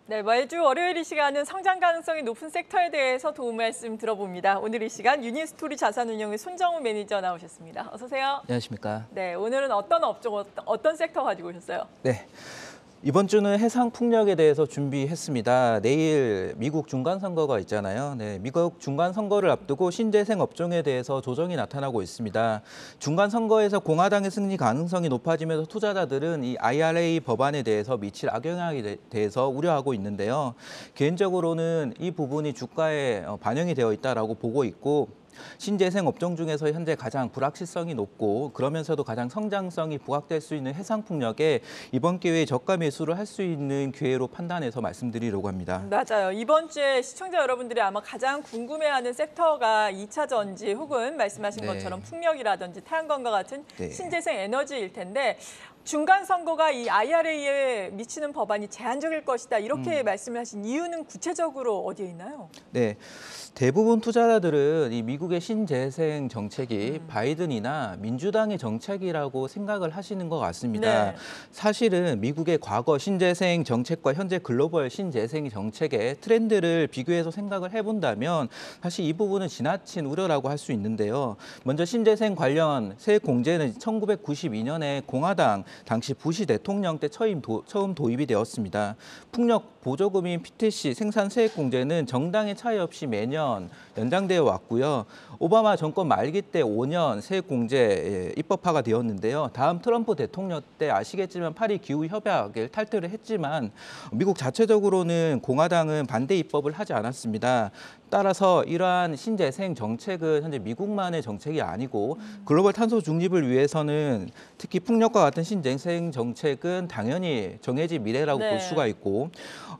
네, 매주 월요일 이 시간은 성장 가능성이 높은 섹터에 대해서 도움 말씀 들어봅니다. 오늘 이 시간 유니스토리 자산운용의 손정우 매니저 나오셨습니다. 어서 오세요. 안녕하십니까. 네, 오늘은 어떤 업종, 어떤 섹터 가지고 오셨어요? 네. 이번 주는 해상 풍력에 대해서 준비했습니다. 내일 미국 중간선거가 있잖아요. 네, 미국 중간선거를 앞두고 신재생 업종에 대해서 조정이 나타나고 있습니다. 중간선거에서 공화당의 승리 가능성이 높아지면서 투자자들은 이 IRA 법안에 대해서 미칠 악영향에 대해서 우려하고 있는데요. 개인적으로는 이 부분이 주가에 반영이 되어 있다고 보고 있고, 신재생 업종 중에서 현재 가장 불확실성이 높고 그러면서도 가장 성장성이 부각될 수 있는 해상풍력에 이번 기회에 저가 매수를 할 수 있는 기회로 판단해서 말씀드리려고 합니다. 맞아요. 이번 주에 시청자 여러분들이 아마 가장 궁금해하는 섹터가 2차 전지 혹은 말씀하신 것처럼 풍력이라든지 태양광과 같은 신재생 에너지일 텐데 중간 선거가 이 IRA에 미치는 법안이 제한적일 것이다. 이렇게 말씀을 하신 이유는 구체적으로 어디에 있나요? 네. 대부분 투자자들은 이 미국의 신재생 정책이 바이든이나 민주당의 정책이라고 생각을 하시는 것 같습니다. 네. 사실은 미국의 과거 신재생 정책과 현재 글로벌 신재생 정책의 트렌드를 비교해서 생각을 해본다면 사실 이 부분은 지나친 우려라고 할 수 있는데요. 먼저 신재생 관련 세액 공제는 1992년에 공화당 당시 부시 대통령 때 처음 도입이 되었습니다. 풍력 보조금인 PTC 생산 세액 공제는 정당의 차이 없이 매년 연장되어 왔고요. 오바마 정권 말기 때 5년 세액 공제 입법화가 되었는데요. 다음 트럼프 대통령 때 아시겠지만 파리 기후 협약을 탈퇴를 했지만 미국 자체적으로는 공화당은 반대 입법을 하지 않았습니다. 따라서 이러한 신재생 정책은 현재 미국만의 정책이 아니고 글로벌 탄소 중립을 위해서는 특히 풍력과 같은 신재생 정책은 당연히 정해진 미래라고 볼 수가 있고,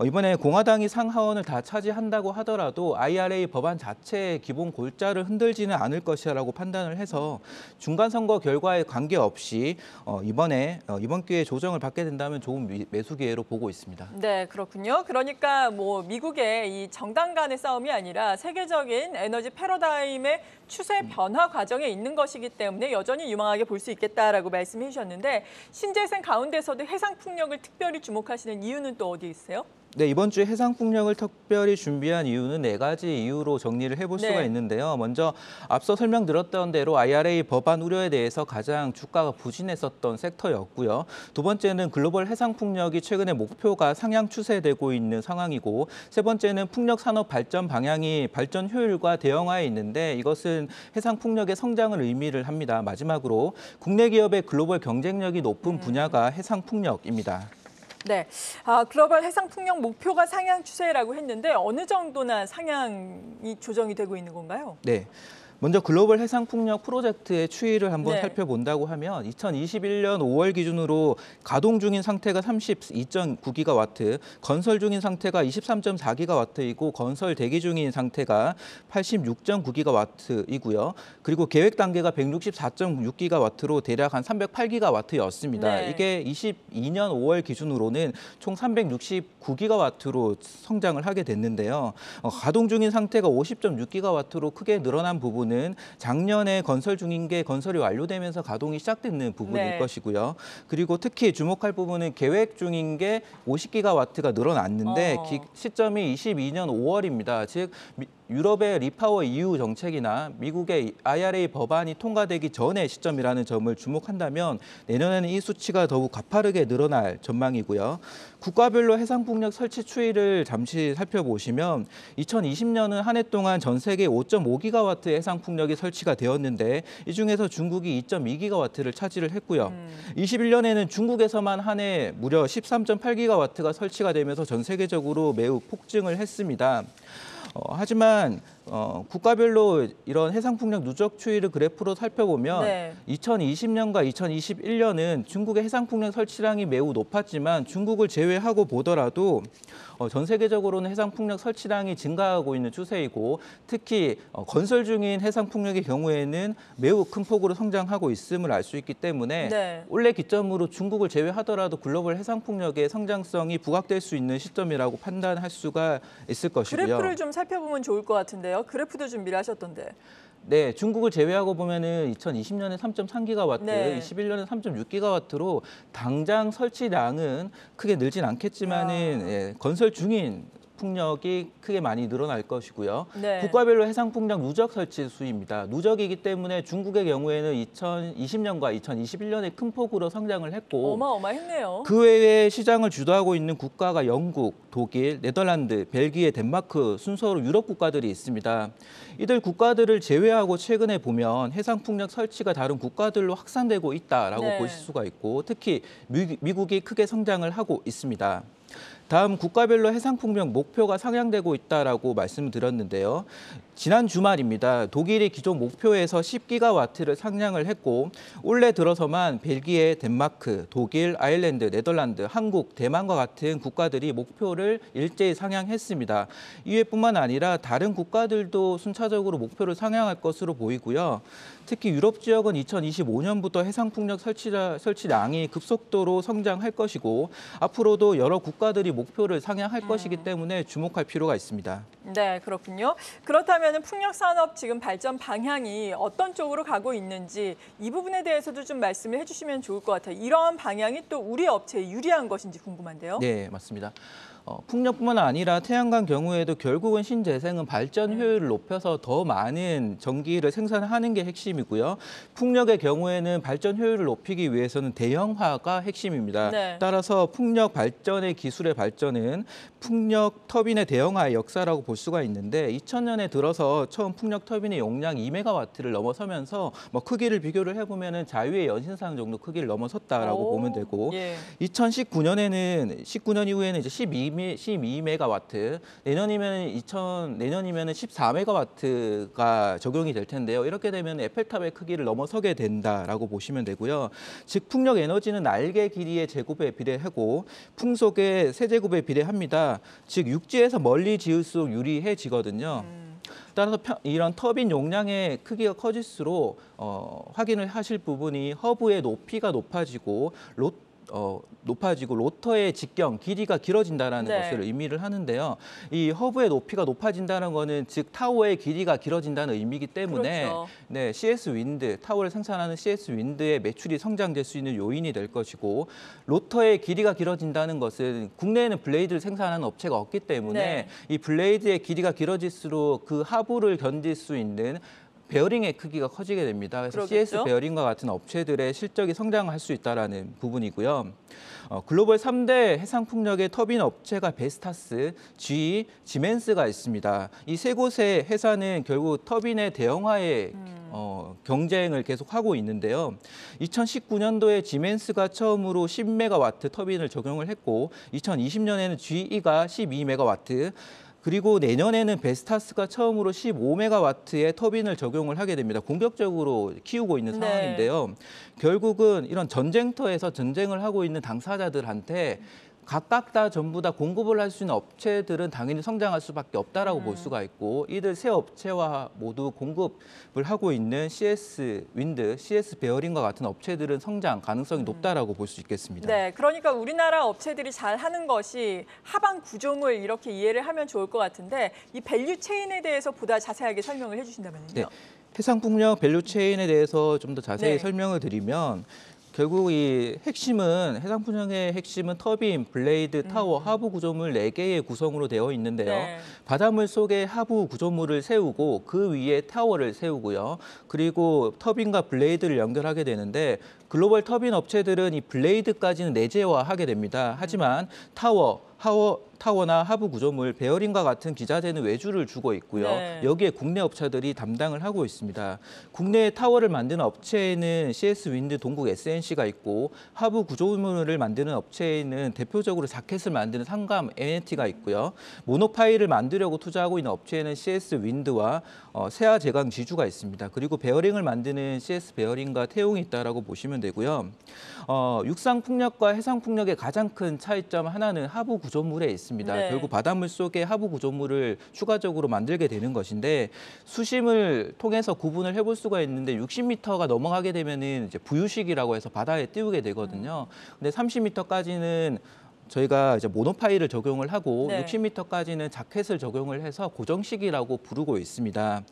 이번에 공화당이 상하원을 다 차지한다고 하더라도 IRA 법안 자체의 기본 골자를 흔들지는 않을 것이라고 판단을 해서 중간 선거 결과에 관계없이 이번 기회에 조정을 받게 된다면 좋은 매수 기회로 보고 있습니다. 네, 그렇군요. 그러니까 뭐 미국의 이 정당 간의 싸움이 아니라 세계적인 에너지 패러다임의 추세 변화 과정에 있는 것이기 때문에 여전히 유망하게 볼 수 있겠다라고 말씀해 주셨는데 신재생 가운데서도 해상 풍력을 특별히 주목하시는 이유는 또 어디 있어요? 네, 이번 주에 해상 풍력을 특별히 준비한 이유는 4가지 이유로 정리를 해볼 수가 있는데요. 먼저 앞서 설명드렸던 대로 IRA 법안 우려에 대해서 가장 주가가 부진했었던 섹터였고요. 두 번째는 글로벌 해상 풍력이 최근에 목표가 상향 추세되고 있는 상황이고, 세 번째는 풍력 산업 발전 방향이 발전 효율과 대형화에 있는데 이것은 해상 풍력의 성장을 의미를 합니다. 마지막으로 국내 기업의 글로벌 경쟁력이 높은 분야가 해상 풍력입니다. 네, 글로벌 해상 풍력 목표가 상향 추세라고 했는데 어느 정도나 상향이 조정이 되고 있는 건가요? 네. 먼저 글로벌 해상 풍력 프로젝트의 추이를 한번 살펴본다고 하면 2021년 5월 기준으로 가동 중인 상태가 32.9기가와트, 건설 중인 상태가 23.4기가와트이고 건설 대기 중인 상태가 86.9기가와트이고요. 그리고 계획 단계가 164.6기가와트로 대략 한 308기가와트였습니다. 이게 22년 5월 기준으로는 총 369기가와트로 성장을 하게 됐는데요. 가동 중인 상태가 50.6기가와트로 크게 늘어난 부분 는 작년에 건설 중인 게 건설이 완료되면서 가동이 시작되는 부분일 것이고요. 그리고 특히 주목할 부분은 계획 중인 게 50기가와트가 늘어났는데 시점이 22년 5월입니다. 즉 유럽의 리파워 EU 정책이나 미국의 IRA 법안이 통과되기 전의 시점이라는 점을 주목한다면 내년에는 이 수치가 더욱 가파르게 늘어날 전망이고요. 국가별로 해상풍력 설치 추이를 잠시 살펴보시면 2020년은 한 해 동안 전 세계 5.5기가와트의 해상풍력이 설치가 되었는데 이 중에서 중국이 2.2기가와트를 차지를 했고요. 21년에는 중국에서만 한 해 무려 13.8기가와트가 설치가 되면서 전 세계적으로 매우 폭증을 했습니다. 하지만 국가별로 이런 해상풍력 누적 추이를 그래프로 살펴보면 2020년과 2021년은 중국의 해상풍력 설치량이 매우 높았지만 중국을 제외하고 보더라도 전 세계적으로는 해상풍력 설치량이 증가하고 있는 추세이고 특히 건설 중인 해상풍력의 경우에는 매우 큰 폭으로 성장하고 있음을 알 수 있기 때문에 올해 기점으로 중국을 제외하더라도 글로벌 해상풍력의 성장성이 부각될 수 있는 시점이라고 판단할 수가 있을 것이고요. 그래프를 좀 살펴보면 좋을 것 같은데요. 그래프도 준비를 하셨던데. 네, 중국을 제외하고 보면은 2020년에 3.3기가와트, 네. 21년에 3.6기가와트로 당장 설치량은 크게 늘진 않겠지만은 예, 건설 중인 풍력이 크게 많이 늘어날 것이고요. 네. 국가별로 해상 풍력 누적 설치 수입니다. 누적이기 때문에 중국의 경우에는 2020년과 2021년에 큰 폭으로 성장을 했고 어마어마했네요. 그 외에 시장을 주도하고 있는 국가가 영국, 독일, 네덜란드, 벨기에, 덴마크 순서로 유럽 국가들이 있습니다. 이들 국가들을 제외하고 최근에 보면 해상 풍력 설치가 다른 국가들로 확산되고 있다라고 네. 보실 수가 있고 특히 미국이 크게 성장을 하고 있습니다. 다음 국가별로 해상풍력 목표가 상향되고 있다라고 말씀을 드렸는데요. 지난 주말입니다. 독일이 기존 목표에서 10기가와트를 상향을 했고 올해 들어서만 벨기에, 덴마크, 독일, 아일랜드, 네덜란드, 한국, 대만과 같은 국가들이 목표를 일제히 상향했습니다. 이외뿐만 아니라 다른 국가들도 순차적으로 목표를 상향할 것으로 보이고요. 특히 유럽 지역은 2025년부터 해상풍력 설치량이 급속도로 성장할 것이고 앞으로도 여러 국가들이 목표를 상향할 것이기 때문에 주목할 필요가 있습니다. 네, 그렇군요. 그렇다면 풍력 산업 지금 발전 방향이 어떤 쪽으로 가고 있는지 이 부분에 대해서도 좀 말씀을 해주시면 좋을 것 같아요. 이러한 방향이 또 우리 업체에 유리한 것인지 궁금한데요. 네, 맞습니다. 풍력뿐만 아니라 태양광 경우에도 결국은 신재생은 발전 효율을 높여서 더 많은 전기를 생산하는 게 핵심이고요. 풍력의 경우에는 발전 효율을 높이기 위해서는 대형화가 핵심입니다. 네. 따라서 풍력 발전의 기술의 발전은 풍력 터빈의 대형화의 역사라고 볼 수가 있는데 2000년에 들어서 처음 풍력 터빈의 용량 2메가와트를 넘어서면서 크기를 비교를 해보면 자유의 연신상 정도 크기를 넘어섰다라고 보면 되고 예. 19년 이후에는 이제 12메가와트, 내년이면 14메가와트가 적용이 될 텐데요. 이렇게 되면 에펠탑의 크기를 넘어서게 된다라고 보시면 되고요. 즉 풍력 에너지는 날개 길이의 제곱에 비례하고 풍속의 세제곱에 비례합니다. 즉 육지에서 멀리 지을수록 유리해지거든요. 따라서 이런 터빈 용량의 크기가 커질수록 확인을 하실 부분이 허브의 높이가 높아지고 로터의 직경, 길이가 길어진다는 네. 것을 의미를 하는데요. 이 허브의 높이가 높아진다는 것은 즉 타워의 길이가 길어진다는 의미이기 때문에 그렇죠. 네, CS 윈드, 타워를 생산하는 CS 윈드의 매출이 성장될 수 있는 요인이 될 것이고 로터의 길이가 길어진다는 것은 국내에는 블레이드를 생산하는 업체가 없기 때문에 네. 이 블레이드의 길이가 길어질수록 그 하부를 견딜 수 있는 베어링의 크기가 커지게 됩니다. 그래서 그러겠죠? CS 베어링과 같은 업체들의 실적이 성장할 수 있다는 부분이고요. 글로벌 3대 해상풍력의 터빈 업체가 베스타스, GE, 지멘스가 있습니다. 이 세 곳의 회사는 결국 터빈의 대형화에 경쟁을 계속하고 있는데요. 2019년도에 지멘스가 처음으로 10메가와트 터빈을 적용을 했고 2020년에는 GE가 12메가와트, 그리고 내년에는 베스타스가 처음으로 15메가와트의 터빈을 적용을 하게 됩니다. 공격적으로 키우고 있는 네. 상황인데요. 결국은 이런 전쟁터에서 전쟁을 하고 있는 당사자들한테 각각 다 전부 다 공급을 할 수 있는 업체들은 당연히 성장할 수밖에 없다라고 볼 수가 있고 이들 세 업체와 모두 공급을 하고 있는 CS 윈드, CS 베어링과 같은 업체들은 성장 가능성이 높다라고 볼 수 있겠습니다. 네, 그러니까 우리나라 업체들이 잘 하는 것이 하방 구조물 이렇게 이해를 하면 좋을 것 같은데 이 밸류 체인에 대해서 보다 자세하게 설명을 해주신다면요. 네, 해상풍력 밸류 체인에 대해서 좀 더 자세히 네. 설명을 드리면 결국 이 해상풍력의 핵심은 터빈, 블레이드, 타워, 하부 구조물 4개의 구성으로 되어 있는데요. 네. 바닷물 속에 하부 구조물을 세우고 그 위에 타워를 세우고요. 그리고 터빈과 블레이드를 연결하게 되는데 글로벌 터빈 업체들은 이 블레이드까지는 내재화하게 됩니다. 하지만 타워나 하부 구조물, 베어링과 같은 기자재는 외주를 주고 있고요. 네. 여기에 국내 업체들이 담당을 하고 있습니다. 국내 타워를 만드는 업체에는 CS 윈드, 동국 SNC가 있고 하부 구조물을 만드는 업체에는 대표적으로 자켓을 만드는 상감 NNT가 있고요. 모노파일을 만들려고 투자하고 있는 업체에는 CS 윈드와 세아 제강 지주가 있습니다. 그리고 베어링을 만드는 CS 베어링과 태용이 있다라고 보시면 되고요. 육상 풍력과 해상 풍력의 가장 큰 차이점 하나는 하부 구조물에 있습니다. 네. 결국 바닷물 속에 하부 구조물을 추가적으로 만들게 되는 것인데 수심을 통해서 구분을 해볼 수가 있는데 60m가 넘어가게 되면은 이제 부유식이라고 해서 바다에 띄우게 되거든요. 근데 30m까지는 저희가 이제 모노파일을 적용을 하고 네. 60m까지는 자켓을 적용을 해서 고정식이라고 부르고 있습니다.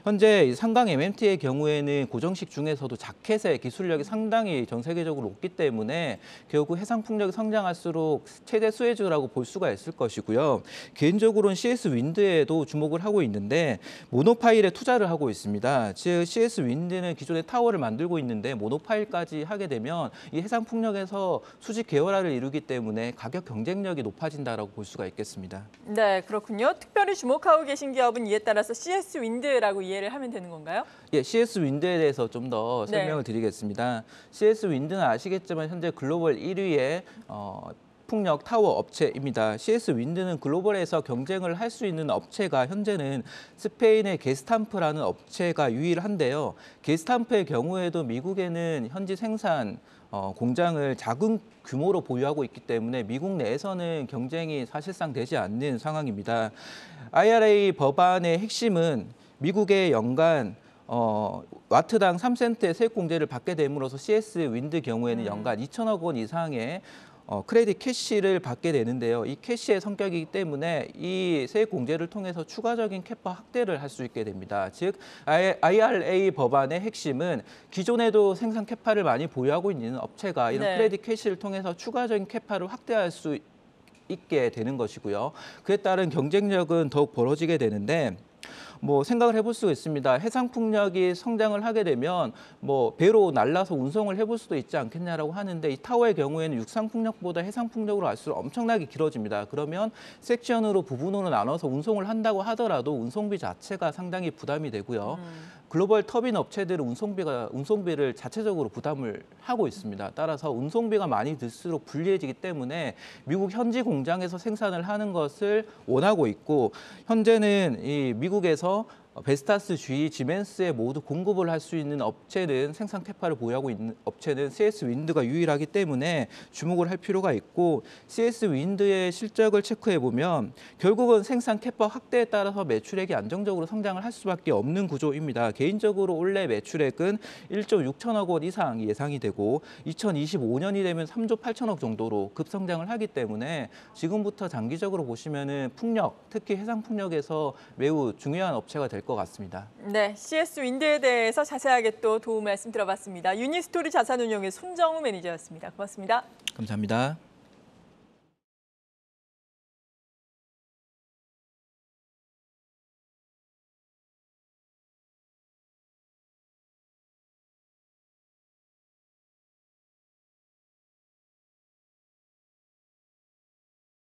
현재 상강 MMT의 경우에는 고정식 중에서도 자켓의 기술력이 상당히 전 세계적으로 높기 때문에 결국 해상 풍력이 성장할수록 최대 수혜주라고 볼 수가 있을 것이고요. 개인적으로는 CS 윈드에도 주목을 하고 있는데 모노파일에 투자를 하고 있습니다. 즉 CS 윈드는 기존의 타워를 만들고 있는데 모노파일까지 하게 되면 이 해상 풍력에서 수직 계열화를 이루기 때문에 가격 경쟁력이 높아진다라고 볼 수가 있겠습니다. 네, 그렇군요. 특별히 주목하고 계신 기업은 이에 따라서 CS 윈드라고 이해를 하면 되는 건가요? 예, CS 윈드에 대해서 좀 더 네. 설명을 드리겠습니다. CS 윈드는 아시겠지만 현재 글로벌 1위의 풍력 타워 업체입니다. CS 윈드는 글로벌에서 경쟁을 할 수 있는 업체가 현재는 스페인의 게스탐프라는 업체가 유일한데요. 게스탐프의 경우에도 미국에는 현지 생산 공장을 작은 규모로 보유하고 있기 때문에 미국 내에서는 경쟁이 사실상 되지 않는 상황입니다. IRA 법안의 핵심은 미국의 연간 와트당 3센트의 세액 공제를 받게 됨으로써 CS 윈드 경우에는 연간 2천억 원 이상의 크레딧 캐시를 받게 되는데요. 이 캐시의 성격이기 때문에 이 세액 공제를 통해서 추가적인 캐파 확대를 할 수 있게 됩니다. 즉 IRA 법안의 핵심은 기존에도 생산 캐파를 많이 보유하고 있는 업체가 이런 네. 크레딧 캐시를 통해서 추가적인 캐파를 확대할 수 있게 되는 것이고요. 그에 따른 경쟁력은 더욱 벌어지게 되는데 생각을 해볼 수가 있습니다. 해상 풍력이 성장을 하게 되면 배로 날라서 운송을 해볼 수도 있지 않겠냐라고 하는데 이 타워의 경우에는 육상 풍력보다 해상 풍력으로 갈수록 엄청나게 길어집니다. 그러면 섹션으로 부분으로 나눠서 운송을 한다고 하더라도 운송비 자체가 상당히 부담이 되고요. 글로벌 터빈 업체들은 운송비를 자체적으로 부담을 하고 있습니다. 따라서 운송비가 많이 들수록 불리해지기 때문에 미국 현지 공장에서 생산을 하는 것을 원하고 있고 현재는 이 미국에서 베스타스, GE, 지멘스에 모두 공급을 할 수 있는 업체는 생산 캐파를 보유하고 있는 업체는 CS 윈드가 유일하기 때문에 주목을 할 필요가 있고 CS 윈드의 실적을 체크해 보면 결국은 생산 캐파 확대에 따라서 매출액이 안정적으로 성장을 할 수밖에 없는 구조입니다. 개인적으로 올해 매출액은 1조 6천억 원 이상 예상이 되고 2025년이 되면 3조 8천억 정도로 급성장을 하기 때문에 지금부터 장기적으로 보시면은 풍력, 특히 해상 풍력에서 매우 중요한 업체가 될 것 같습니다. 네, CS 윈드에 대해서 자세하게 또 도움 말씀 들어봤습니다. 유니스토리 자산운용의 손정우 매니저였습니다. 고맙습니다. 감사합니다.